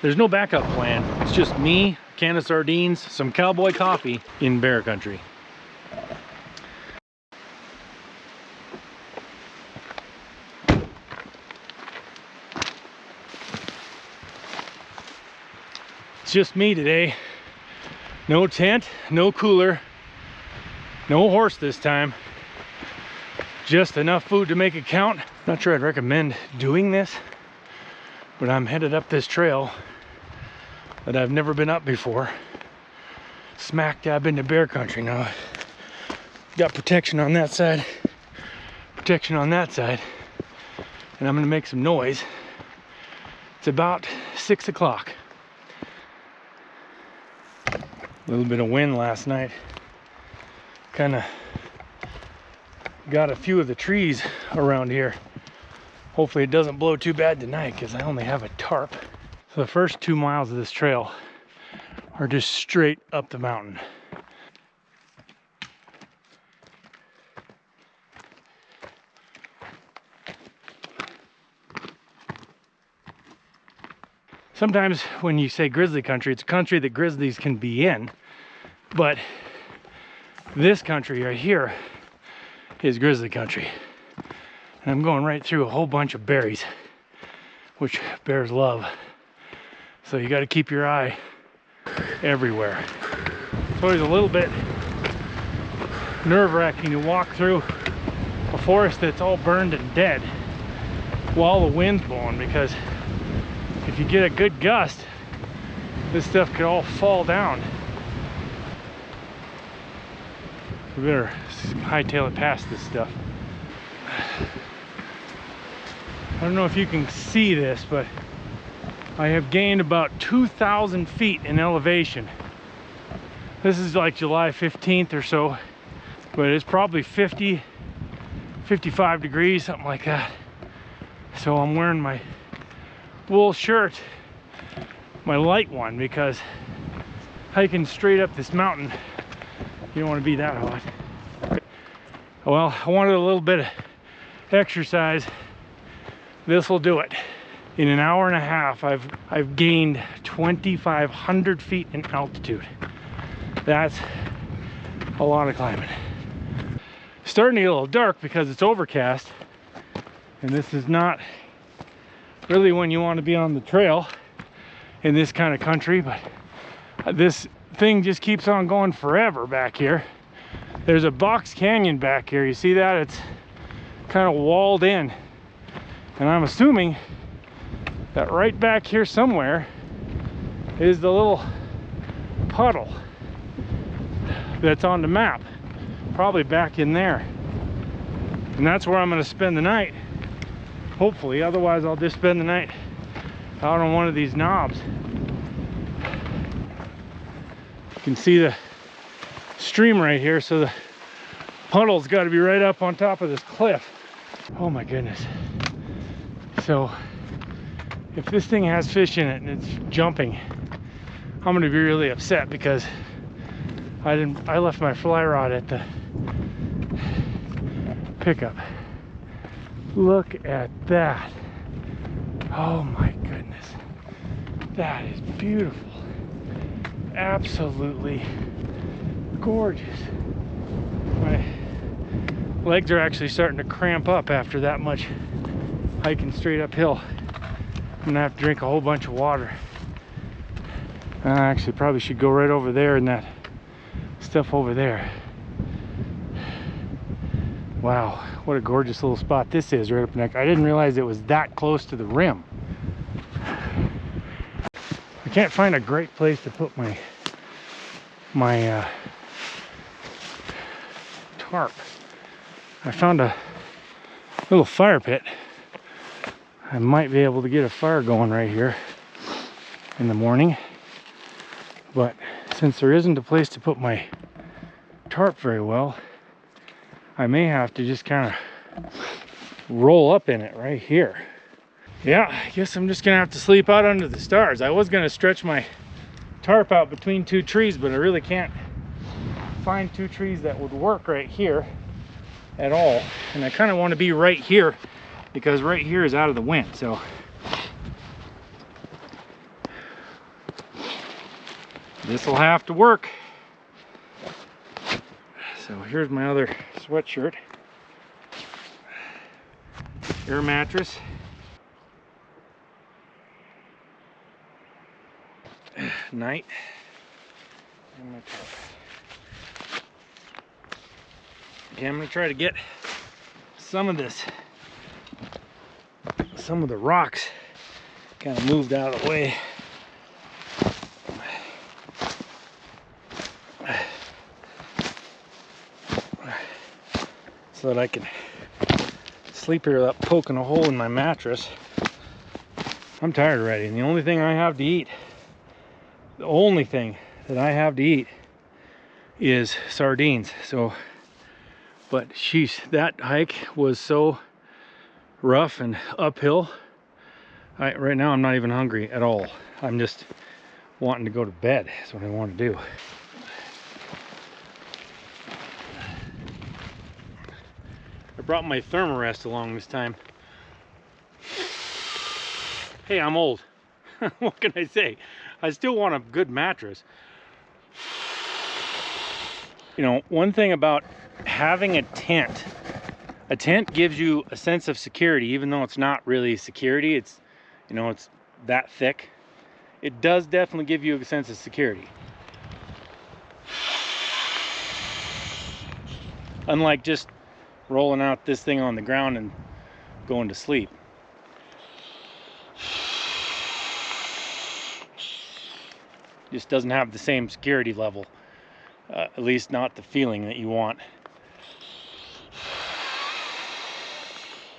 There's no backup plan. It's just me, a can of sardines, some Cowboy coffee in bear country. It's just me today. No tent, no cooler, no horse this time. Just enough food to make it count. Not sure I'd recommend doing this, but I'm headed up this trail that I've never been up before. Smack dab into bear country now. Got protection on that side, protection on that side, and I'm gonna make some noise. It's about 6 o'clock. A little bit of wind last night. Kind of got a few of the trees around here. Hopefully it doesn't blow too bad tonight because I only have a tarp. So the first 2 miles of this trail are just straight up the mountain. Sometimes when you say grizzly country, it's a country that grizzlies can be in, but this country right here is grizzly country. And I'm going right through a whole bunch of berries, which bears love. So you got to keep your eye everywhere. It's always a little bit nerve-wracking to walk through a forest that's all burned and dead while the wind's blowing, because if you get a good gust, this stuff could all fall down. We better hightail it past this stuff. I don't know if you can see this, but I have gained about 2,000 feet in elevation. This is like July 15th or so, but it's probably 50, 55 degrees, something like that. So I'm wearing my wool shirt, my light one, because hiking straight up this mountain, you don't want to be that hot. Well, I wanted a little bit of exercise. This will do it. In an hour and a half, I've gained 2,500 feet in altitude. That's a lot of climbing. Starting to get a little dark because it's overcast, and this is not really when you want to be on the trail in this kind of country, but this thing just keeps on going forever back here. There's a box canyon back here. You see that? It's kind of walled in. And I'm assuming that right back here somewhere is the little puddle that's on the map. Probably back in there. And that's where I'm going to spend the night. Hopefully, otherwise I'll just spend the night out on one of these knobs. You can see the stream right here, so the puddle's got to be right up on top of this cliff. Oh my goodness. So if this thing has fish in it and it's jumping, I'm going to be really upset because I left my fly rod at the pickup. Look at that. Oh my goodness. That is beautiful. Absolutely gorgeous. My legs are actually starting to cramp up after that much hiking straight uphill. I'm gonna have to drink a whole bunch of water. I actually probably should go right over there and that stuff over there. Wow, what a gorgeous little spot this is right up neck. I didn't realize it was that close to the rim. I can't find a great place to put my tarp. I found a little fire pit. I might be able to get a fire going right here in the morning, but since there isn't a place to put my tarp very well, I may have to just kind of roll up in it right here. Yeah, I guess I'm just gonna have to sleep out under the stars. I was gonna stretch my tarp out between two trees, but I really can't find two trees that would work right here at all. And I kind of want to be right here because right here is out of the wind. So This will have to work. So here's my other sweatshirt. Air mattress. Night. And my tarp. Okay, I'm gonna try to get some of the rocks kind of moved out of the way. So that I can sleep here without poking a hole in my mattress. I'm tired already, and the only thing I have to eat, is sardines. So, but sheesh, that hike was so rough and uphill. Right now I'm not even hungry at all. I'm just wanting to go to bed. That's what I want to do. I brought my thermarest along this time. Hey, I'm old. What can I say? I still want a good mattress. You know, one thing about having a tent gives you a sense of security, even though it's not really security. It's, you know, it's that thick. It does definitely give you a sense of security. Unlike just rolling out this thing on the ground and going to sleep. Just doesn't have the same security level. At least not the feeling that you want.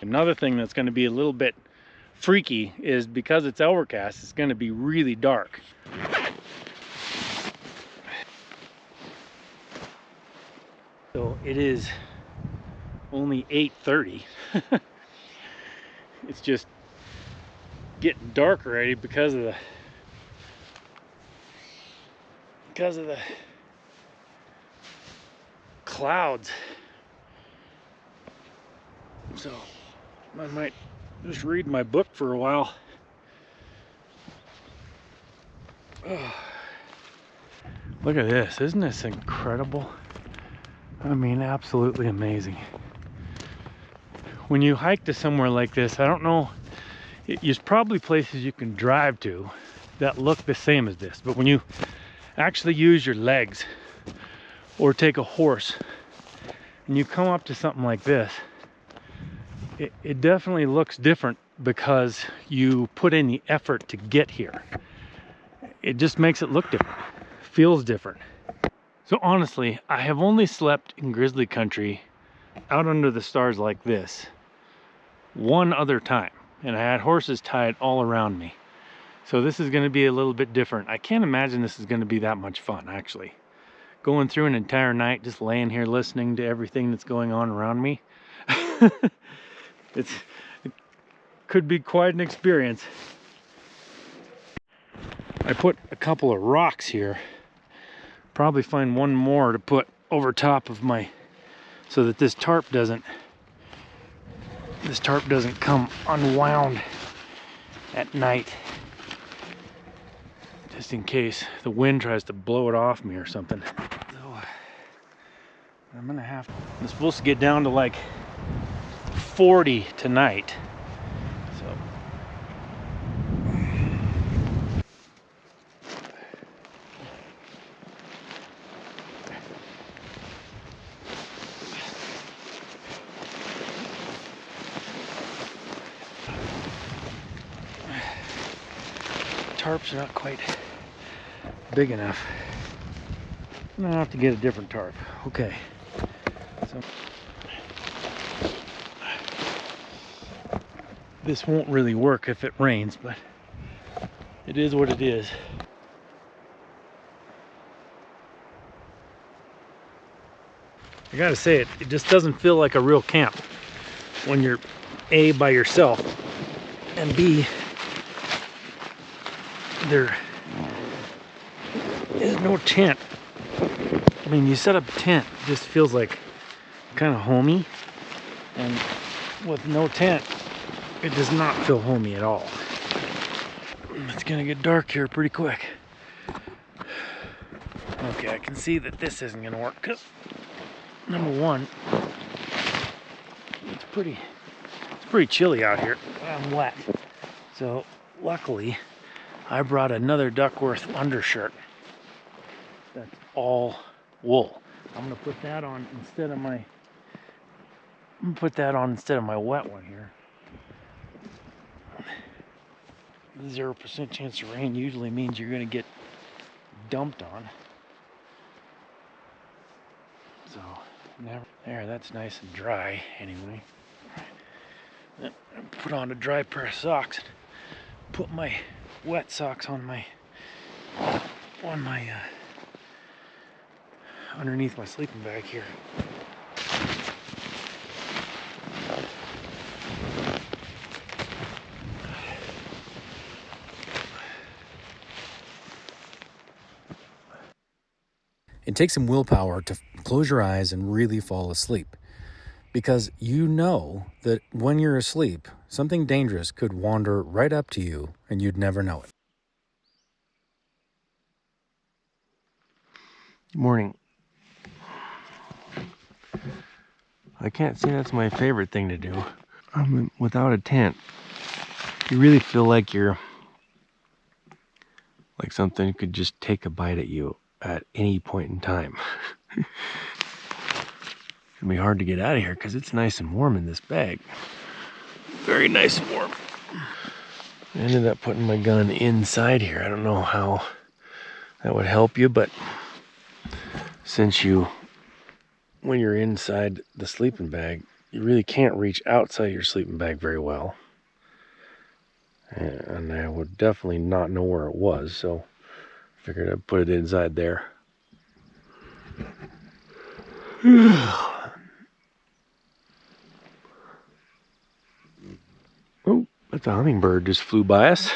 Another thing that's going to be a little bit freaky is because it's overcast, it's going to be really dark. So it is only 8:30. It's just getting dark already because of the clouds. So I might just read my book for a while. Oh, look at this. Isn't this incredible? I mean, absolutely amazing. When you hike to somewhere like this, I don't know, there's probably places you can drive to that look the same as this, but when you actually use your legs or take a horse and you come up to something like this, it definitely looks different because you put in the effort to get here. It just makes it look different, feels different. So honestly, I have only slept in grizzly country out under the stars like this one other time, and I had horses tied all around me. So this is going to be a little bit different. I can't imagine this is going to be that much fun, actually. Going through an entire night just laying here listening to everything that's going on around me. It could be quite an experience. I put a couple of rocks here. Probably find one more to put over top of my, so that this tarp doesn't come unwound at night, just in case the wind tries to blow it off me or something. So I'm gonna have to, I'm supposed to get down to like 40 tonight. So tarps are not quite big enough. I'm gonna have to get a different tarp. Okay. So this won't really work if it rains, but it is what it is. I gotta say, it just doesn't feel like a real camp when you're A, by yourself, and B, there is no tent. I mean, you set up a tent, it just feels like kind of homey, and with no tent, it does not feel homey at all. It's gonna get dark here pretty quick. Okay, I can see that this isn't gonna work because number one, it's pretty chilly out here. I'm wet. So luckily I brought another Duckworth undershirt that's all wool. I'm gonna put that on instead of my wet one here. 0% chance of rain usually means you're gonna get dumped on. So never there, that's nice and dry anyway. Then put on a dry pair of socks. Put my wet socks on my underneath my sleeping bag here. It takes some willpower to close your eyes and really fall asleep, because you know that when you're asleep, something dangerous could wander right up to you and you'd never know it. Good morning. I can't say that's my favorite thing to do. Without a tent, you really feel like you're like something could just take a bite at you at any point in time. It's gonna be hard to get out of here because it's nice and warm in this bag. Very nice and warm. I ended up putting my gun inside here. I don't know how that would help you, but since when you're inside the sleeping bag, you really can't reach outside your sleeping bag very well. And I would definitely not know where it was, so I figured I'd put it inside there. Oh, that's a hummingbird just flew by us.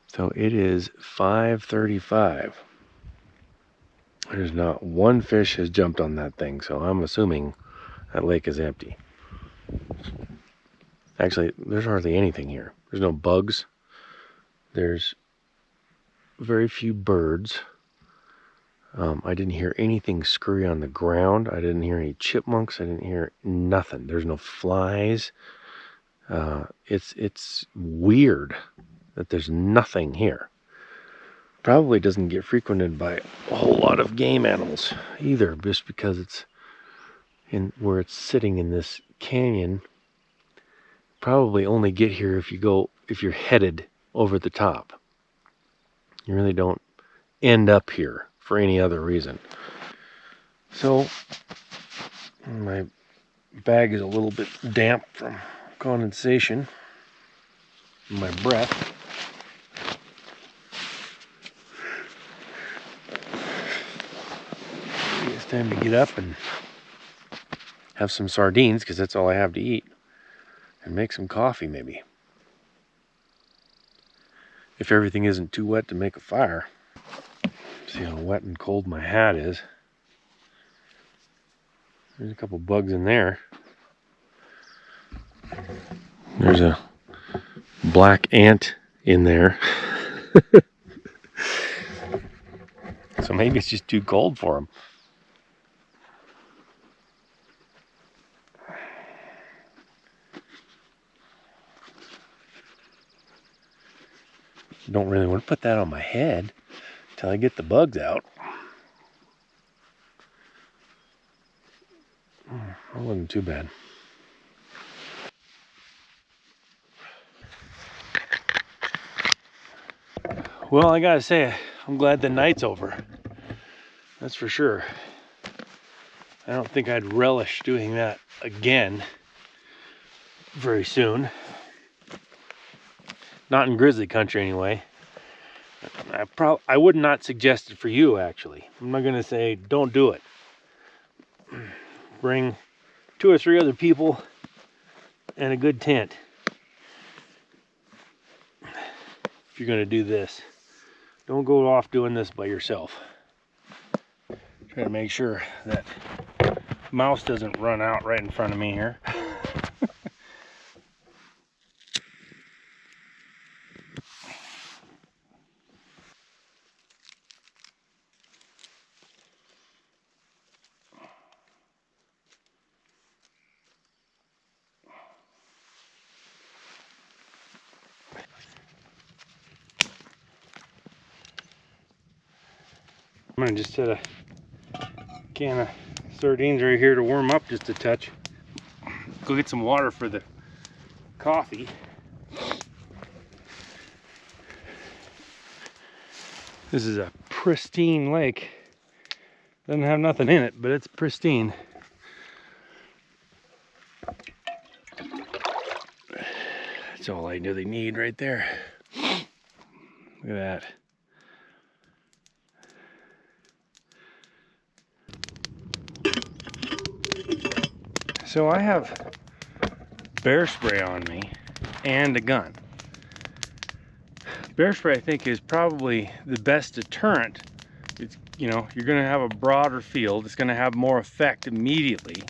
So it is 5:35. There's not one fish has jumped on that thing, so I'm assuming that lake is empty. Actually, there's hardly anything here. There's no bugs. There's very few birds. I didn't hear anything scurry on the ground. I didn't hear any chipmunks. I didn't hear nothing. There's no flies. It's weird that there's nothing here. Probably doesn't get frequented by a whole lot of game animals either, just because it's where it's sitting in this canyon. Probably only get here if you're headed over the top. You really don't end up here for any other reason. So my bag is a little bit damp from condensation in my breath. It's time to get up and have some sardines, because that's all I have to eat, and make some coffee maybe. If everything isn't too wet to make a fire. See how wet and cold my hat is. There's a couple bugs in there. There's a black ant in there. So maybe it's just too cold for them. Don't really want to put that on my head until I get the bugs out. That wasn't too bad. Well, I gotta say, I'm glad the night's over. That's for sure. I don't think I'd relish doing that again very soon. Not in grizzly country anyway. I would not suggest it for you, actually. I'm not gonna say don't do it. Bring 2 or 3 other people and a good tent if you're gonna do this. Don't go off doing this by yourself. Try to make sure that mouse doesn't run out right in front of me here. I'm gonna just set a can of sardines right here to warm up just a touch. Go get some water for the coffee. This is a pristine lake. Doesn't have nothing in it, but it's pristine. That's all I really need right there. Look at that. So I have bear spray on me and a gun. Bear spray, I think, is probably the best deterrent. It's, you know, you're gonna have a broader field. It's gonna have more effect immediately.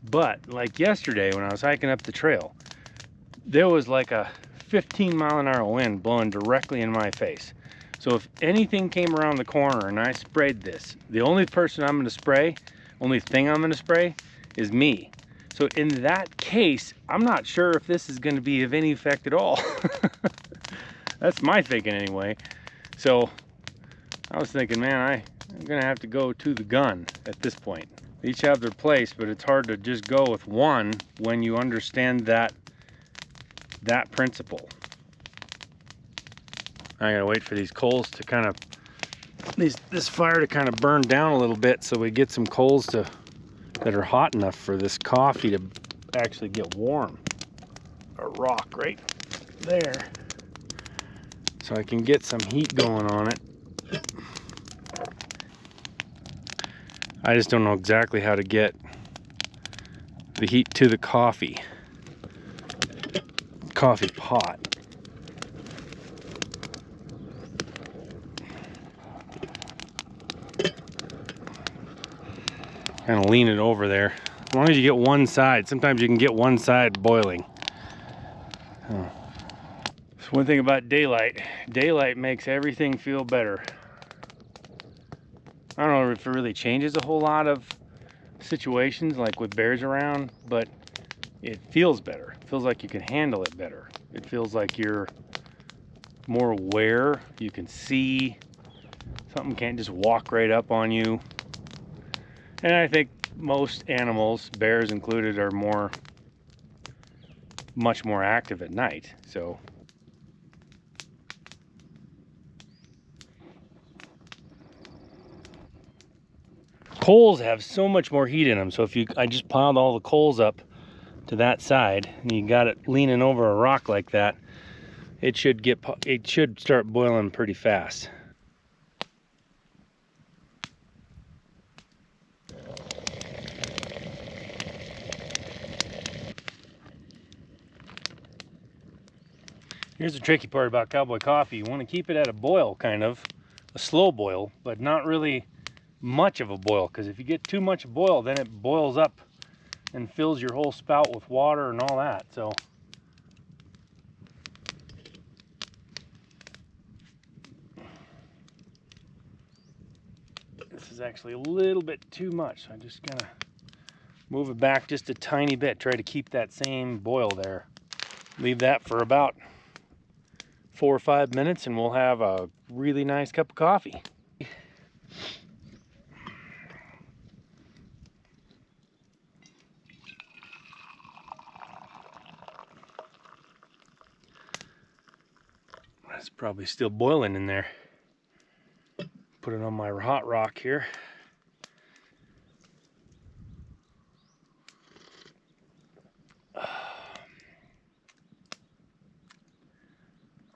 But like yesterday when I was hiking up the trail, there was like a 15-mile-an-hour wind blowing directly in my face. So if anything came around the corner and I sprayed this, the only person I'm gonna spray, only thing I'm gonna spray is me. So in that case, I'm not sure if this is gonna be of any effect at all. That's my thinking anyway. So I was thinking, man, I'm gonna have to go to the gun at this point. They each have their place, but it's hard to just go with one when you understand that principle. I gotta wait for these coals to kind of, this fire to kind of burn down a little bit so we get some coals that are hot enough for this coffee to actually get warm. A rock right there. So I can get some heat going on it. I just don't know exactly how to get the heat to the coffee pot. Kind of lean it over there. As long as you get one side. Sometimes you can get one side boiling. Oh. So one thing about daylight. Daylight makes everything feel better. I don't know if it really changes a whole lot of situations like with bears around, but it feels better. It feels like you can handle it better. It feels like you're more aware. You can see. Something can't just walk right up on you. And I think most animals, bears included, are much more active at night. So coals have so much more heat in them. So if I just piled all the coals up to that side and you got it leaning over a rock like that, it should start boiling pretty fast. Here's the tricky part about Cowboy coffee. You want to keep it at a boil, kind of a slow boil, but not really much of a boil, because if you get too much boil, then it boils up and fills your whole spout with water and all that. So this is actually a little bit too much. So I'm just gonna move it back just a tiny bit. Try to keep that same boil there. Leave that for about 4 or 5 minutes and we'll have a really nice cup of coffee. It's probably still boiling in there. Put it on my hot rock here.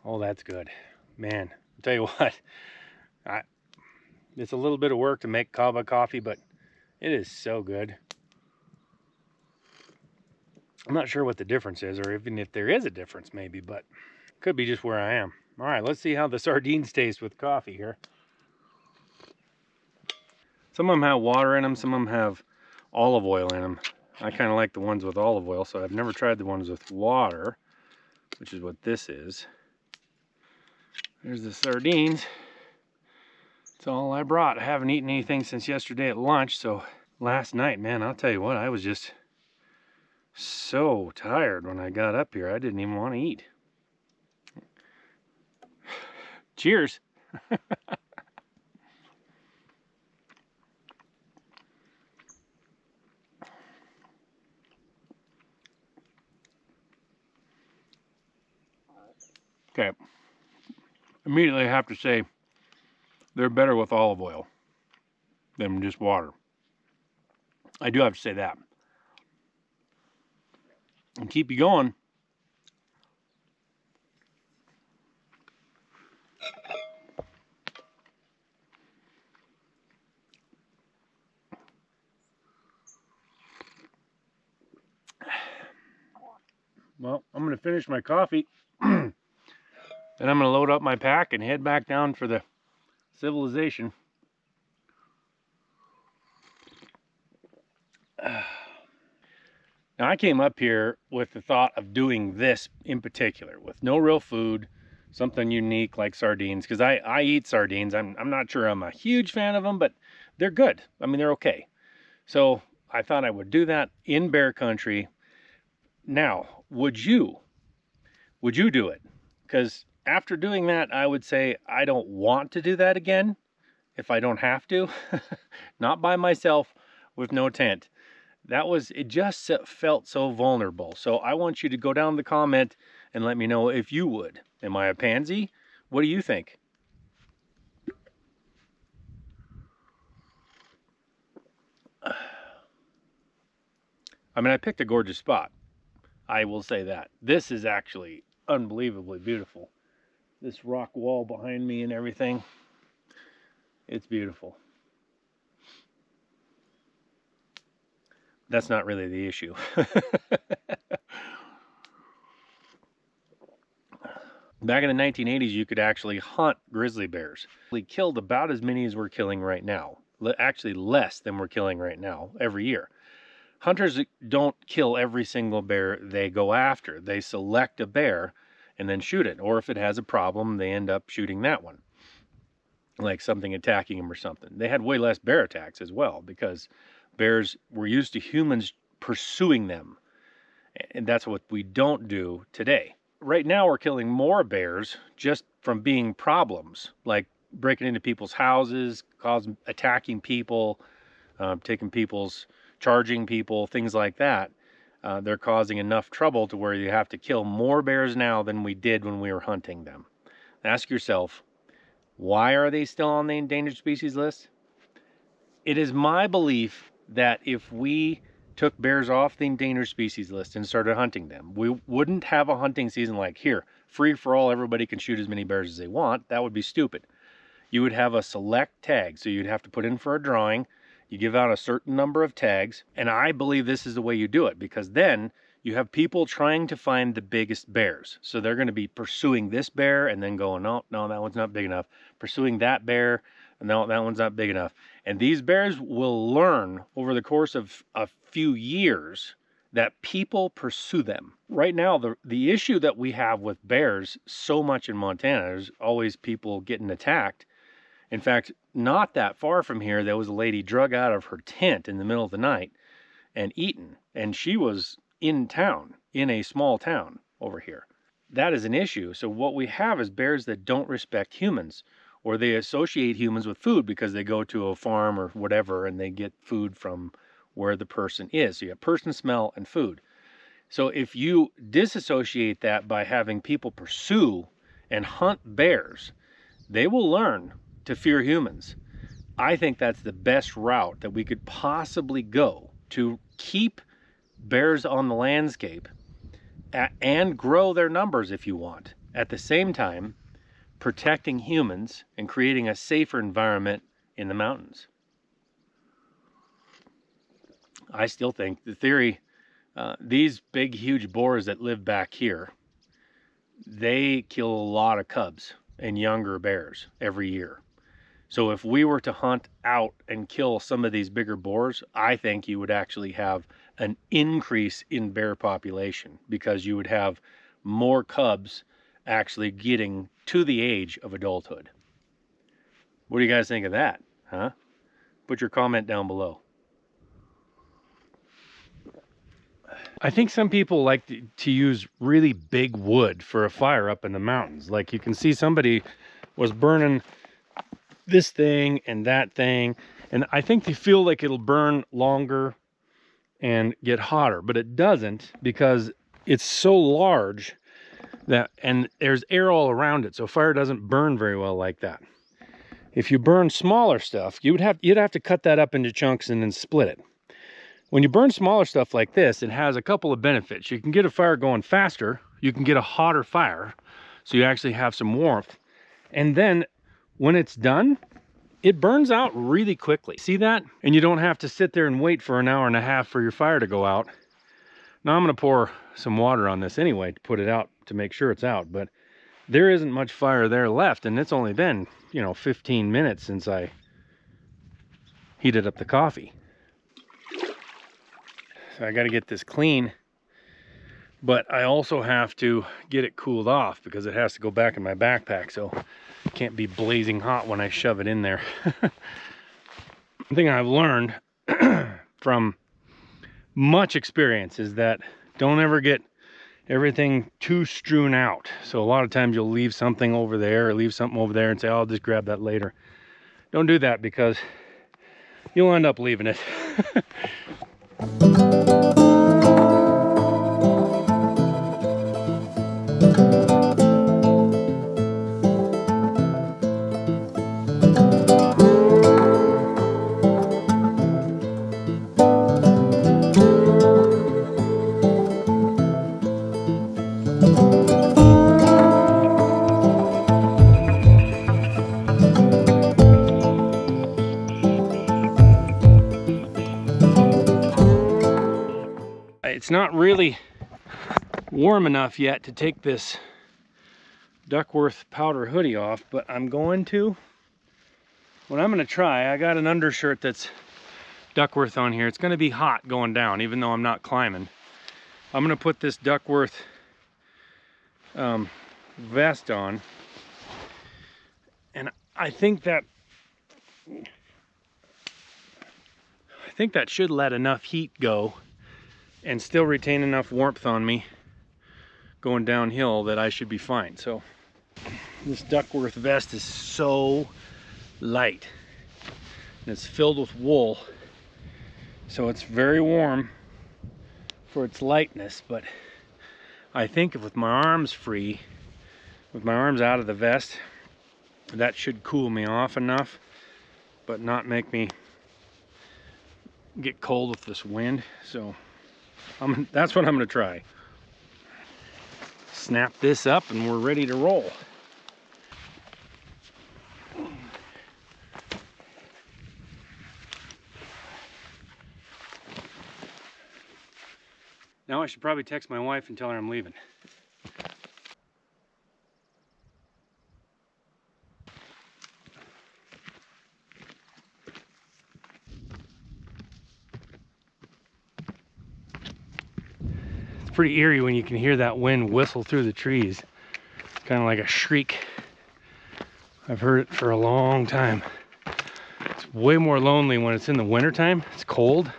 Oh, that's good. Man, I'll tell you what, it's a little bit of work to make Cowboy coffee, but it is so good. I'm not sure what the difference is, or even if there is a difference maybe, but could be just where I am. All right, let's see how the sardines taste with coffee here. Some of them have water in them, some of them have olive oil in them. I kind of like the ones with olive oil, so I've never tried the ones with water, which is what this is. There's the sardines. That's all I brought. I haven't eaten anything since yesterday at lunch, so last night, man, I'll tell you what, I was just so tired when I got up here. I didn't even want to eat. Cheers. immediately have to say they're better with olive oil than just water. I do have to say that. And keep you going. Well, I'm going to finish my coffee. Then I'm going to load up my pack and head back down for the civilization. Now, I came up here with the thought of doing this in particular, with no real food, something unique like sardines, because I eat sardines. I'm not sure I'm a huge fan of them, but they're good. I mean, they're okay. So I thought I would do that in bear country. Now, would you do it? Because after doing that, I would say I don't want to do that again if I don't have to. Not by myself with no tent. It just felt so vulnerable. So I want you to go down the comment and let me know if you would. Am I a pansy? What do you think? I mean, I picked a gorgeous spot. I will say that. This is actually unbelievably beautiful. This rock wall behind me and everything. It's beautiful. That's not really the issue. Back in the 1980s, you could actually hunt grizzly bears. We killed about as many as we're killing right now. Actually, less than we're killing right now every year. Hunters don't kill every single bear they go after. They select a bear and then shoot it. Or if it has a problem, they end up shooting that one. Like something attacking them or something. They had way less bear attacks as well because bears were used to humans pursuing them. And that's what we don't do today. Right now we're killing more bears just from being problems, like breaking into people's houses, attacking people, charging people, things like that. They're causing enough trouble to where you have to kill more bears now than we did when we were hunting them. Ask yourself, why are they still on the endangered species list? It is my belief that if we took bears off the endangered species list and started hunting them, we wouldn't have a hunting season like here, free for all, everybody can shoot as many bears as they want. That would be stupid. You would have a select tag, so you'd have to put in for a drawing. You give out a certain number of tags, and I believe this is the way you do it, because then you have people trying to find the biggest bears. So they're going to be pursuing this bear and then going, no, that one's not big enough. Pursuing that bear, no, that one's not big enough. And these bears will learn over the course of a few years that people pursue them. Right now, the issue that we have with bears so much in Montana, there's always people getting attacked. In fact, not that far from here, there was a lady drug out of her tent in the middle of the night and eaten. And she was in town, in a small town over here. That is an issue. So what we have is bears that don't respect humans, or they associate humans with food because they go to a farm or whatever and they get food from where the person is. So you have person smell and food. So if you disassociate that by having people pursue and hunt bears, they will learn to fear humans. I think that's the best route that we could possibly go to keep bears on the landscape and grow their numbers if you want. At the same time, protecting humans and creating a safer environment in the mountains. I still think the theory, these big, huge boars that live back here, they kill a lot of cubs and younger bears every year. So if we were to hunt out and kill some of these bigger boars, I think you would actually have an increase in bear population because you would have more cubs actually getting to the age of adulthood. What do you guys think of that? Huh? Put your comment down below. I think some people like to use really big wood for a fire up in the mountains. Like you can see somebody was burning this thing and that thing, and I think they feel like it'll burn longer and get hotter, but it doesn't because it's so large and there's air all around it, so fire doesn't burn very well like that. If you burn smaller stuff, you'd have to cut that up into chunks and then split it. When you burn smaller stuff like this, it has a couple of benefits. You can get a fire going faster, you can get a hotter fire, so you actually have some warmth. And then when it's done, it burns out really quickly. See that? And you don't have to sit there and wait for an hour and a half for your fire to go out. Now I'm gonna pour some water on this anyway to put it out to make sure it's out, but there isn't much fire there left, and it's only been, you know, 15 minutes since I heated up the coffee. So I gotta get this clean, but I also have to get it cooled off because it has to go back in my backpack, so it can't be blazing hot when I shove it in there. One thing I've learned from much experience is that don't ever get everything too strewn out. So a lot of times you'll leave something over there or leave something over there and say, oh, I'll just grab that later. Don't do that because you'll end up leaving it. It's not really warm enough yet to take this Duckworth powder hoodie off, but I'm going to. What I'm going to try, I got an undershirt that's Duckworth on here. It's going to be hot going down, even though I'm not climbing. I'm going to put this Duckworth vest on, and I think that should let enough heat go and still retain enough warmth on me going downhill that I should be fine. So this Duckworth vest is so light and it's filled with wool, so it's very warm for its lightness, but I think with my arms free, with my arms out of the vest, that should cool me off enough but not make me get cold with this wind. So that's what I'm going to try. Snap this up and we're ready to roll. Now I should probably text my wife and tell her I'm leaving. Pretty eerie when you can hear that wind whistle through the trees. It's kind of like a shriek. I've heard it for a long time. It's way more lonely when it's in the wintertime. It's cold.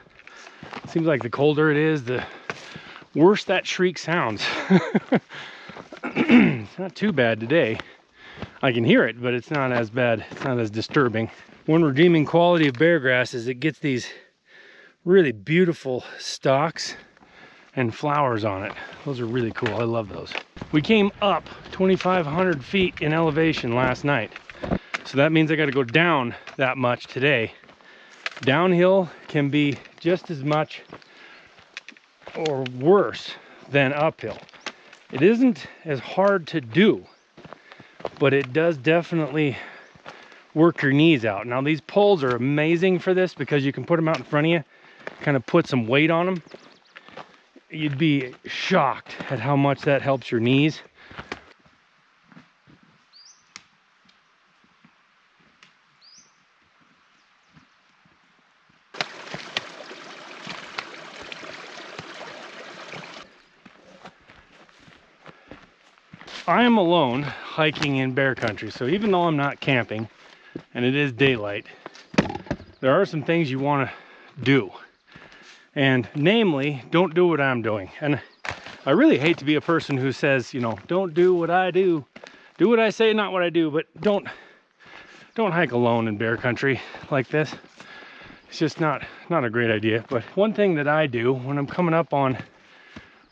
It seems like the colder it is, the worse that shriek sounds. It's not too bad today. I can hear it, but it's not as bad. It's not as disturbing. One redeeming quality of bear grass is it gets these really beautiful stalks and flowers on it. Those are really cool. I love those. We came up 2,500 feet in elevation last night, so that means I got to go down that much today. Downhill can be just as much or worse than uphill. It isn't as hard to do, but it does definitely work your knees out. Now these poles are amazing for this because you can put them out in front of you, kind of put some weight on them. You'd be shocked at how much that helps your knees. I am alone hiking in bear country, so even though I'm not camping and it is daylight, there are some things you want to do. And namely, don't do what I'm doing. And I really hate to be a person who says, you know, don't do what I do. Do what I say, not what I do. But don't hike alone in bear country like this. It's just not a great idea. But one thing that I do when I'm coming up on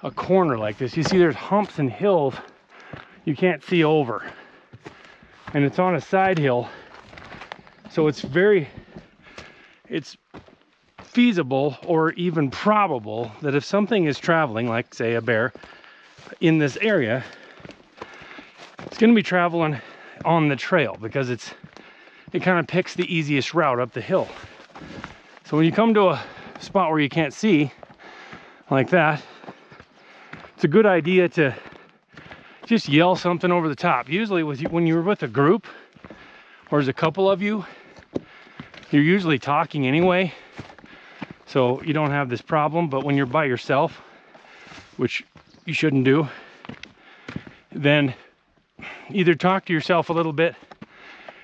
a corner like this, you see there's humps and hills you can't see over. And it's on a side hill, so it's feasible or even probable that if something is traveling, like say a bear, in this area, it's going to be traveling on the trail because it kind of picks the easiest route up the hill. So when you come to a spot where you can't see like that, it's a good idea to just yell something over the top. Usually when you're with a group or there's a couple of you, you're usually talking anyway, so you don't have this problem. But when you're by yourself, which you shouldn't do, then either talk to yourself a little bit,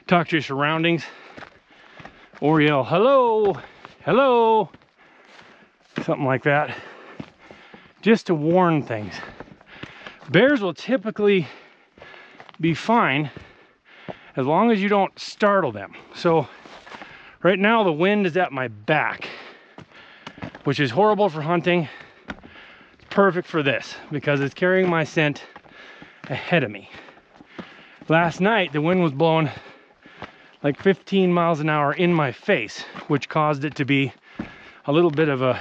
talk to your surroundings, or yell, hello, hello, something like that, just to warn things. Bears will typically be fine as long as you don't startle them. So right now the wind is at my back, which is horrible for hunting. It's perfect for this because it's carrying my scent ahead of me. Last night the wind was blowing like 15 miles an hour in my face, which caused it to be a little bit of a,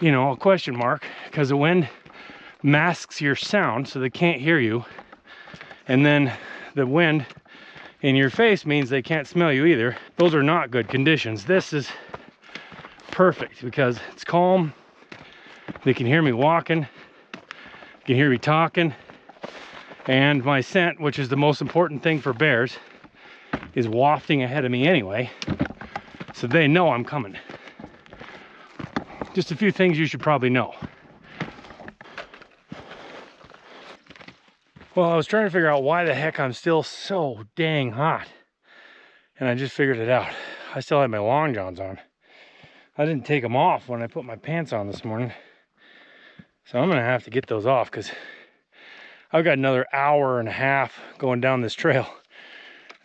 you know, a question mark, because the wind masks your sound so they can't hear you, and then the wind in your face means they can't smell you either. Those are not good conditions. This is perfect because it's calm. They can hear me walking, they can hear me talking, and my scent, which is the most important thing for bears, is wafting ahead of me anyway, so they know I'm coming. Just a few things you should probably know. Well, I was trying to figure out why the heck I'm still so dang hot, and I just figured it out. I still had my long johns on. I didn't take them off when I put my pants on this morning, so I'm gonna have to get those off because I've got another hour and a half going down this trail.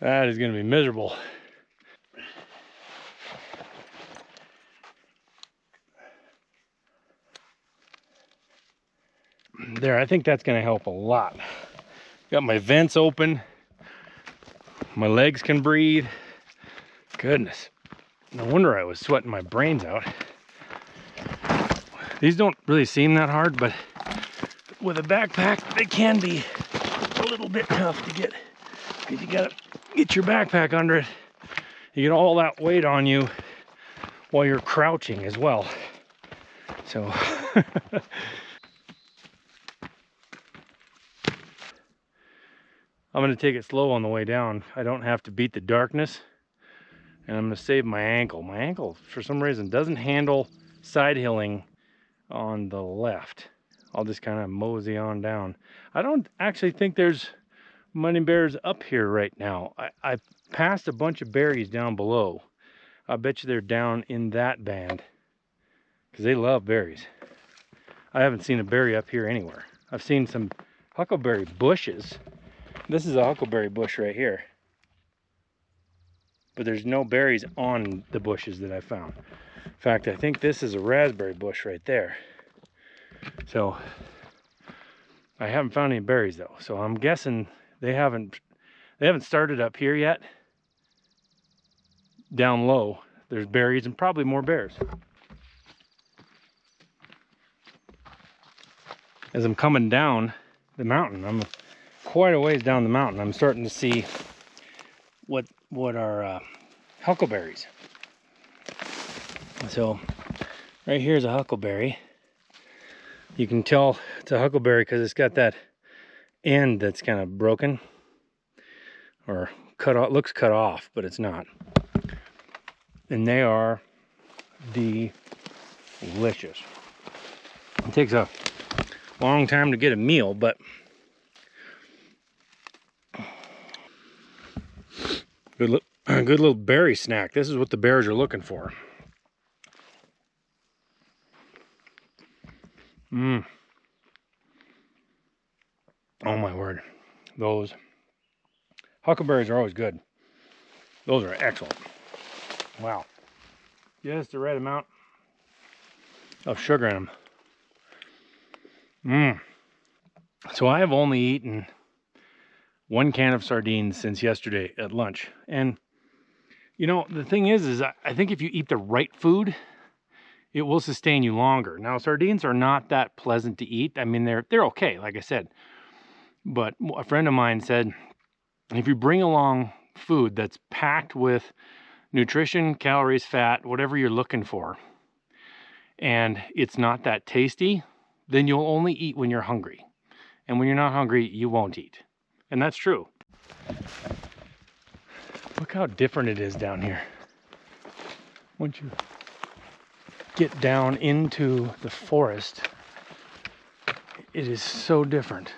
That is gonna be miserable. There, I think that's gonna help a lot. Got my vents open. My legs can breathe. Goodness. No wonder I was sweating my brains out. These don't really seem that hard, but with a backpack, they can be a little bit tough to get. Because you gotta get your backpack under it. You get all that weight on you while you're crouching as well. So I'm gonna take it slow on the way down. I don't have to beat the darkness, and I'm gonna save my ankle. My ankle, for some reason, doesn't handle side hilling on the left. I'll just kind of mosey on down. I don't actually think there's many bears up here right now. I passed a bunch of berries down below. I bet you they're down in that band because they love berries. I haven't seen a berry up here anywhere. I've seen some huckleberry bushes. This is a huckleberry bush right here, but there's no berries on the bushes that I found. In fact, I think this is a raspberry bush right there. So I haven't found any berries though. So I'm guessing they haven't started up here yet. Down low, there's berries and probably more bears. As I'm coming down the mountain, I'm quite a ways down the mountain, I'm starting to see what are huckleberries. So right here is a huckleberry. You can tell it's a huckleberry because it's got that end that's kind of broken or cut off. Looks cut off, but it's not. And they are delicious. It takes a long time to get a meal, but good little berry snack. This is what the bears are looking for. Oh my word. Those huckleberries are always good. Those are excellent. Wow. Just the right amount of sugar in them. So I have only eaten 1 can of sardines since yesterday at lunch. And you know, the thing is I think if you eat the right food, it will sustain you longer. Now, sardines are not that pleasant to eat. I mean, they're okay, like I said. But a friend of mine said, if you bring along food that's packed with nutrition, calories, fat, whatever you're looking for, and it's not that tasty, then you'll only eat when you're hungry. And when you're not hungry, you won't eat. And that's true. Look how different it is down here. Once you get down into the forest, it is so different.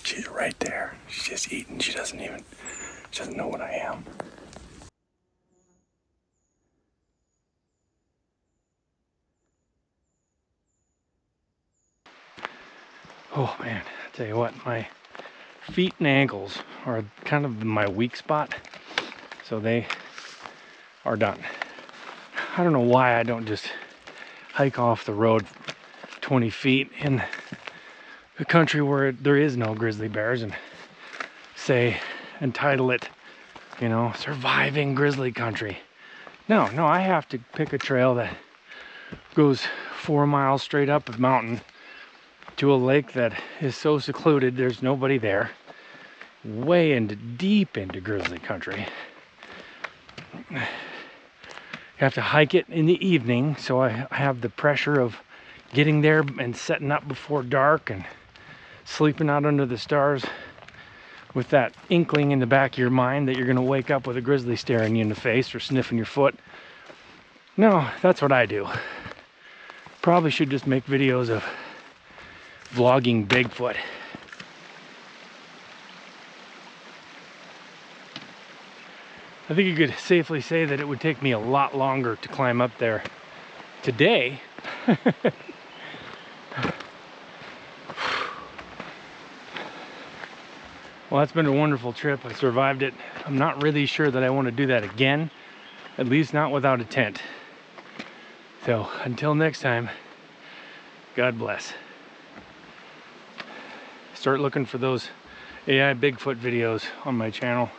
She's right there. She's just eating. She doesn't know what I am. Oh man, I tell you what, my feet and ankles are kind of my weak spot, so they are done. I don't know why I don't just hike off the road 20 feet in a country where there is no grizzly bears and entitle it, you know, surviving grizzly country. No, I have to pick a trail that goes 4 miles straight up a mountain to a lake that is so secluded there's nobody there, deep into grizzly country. You have to hike it in the evening, so I have the pressure of getting there and setting up before dark and sleeping out under the stars with that inkling in the back of your mind that you're going to wake up with a grizzly staring you in the face or sniffing your foot. No, that's what I do. Probably should just make videos of vlogging Bigfoot. I think you could safely say that it would take me a lot longer to climb up there today. Well, that's been a wonderful trip. I survived it. I'm not really sure that I want to do that again, at least not without a tent. So until next time, God bless. Start looking for those AI Bigfoot videos on my channel.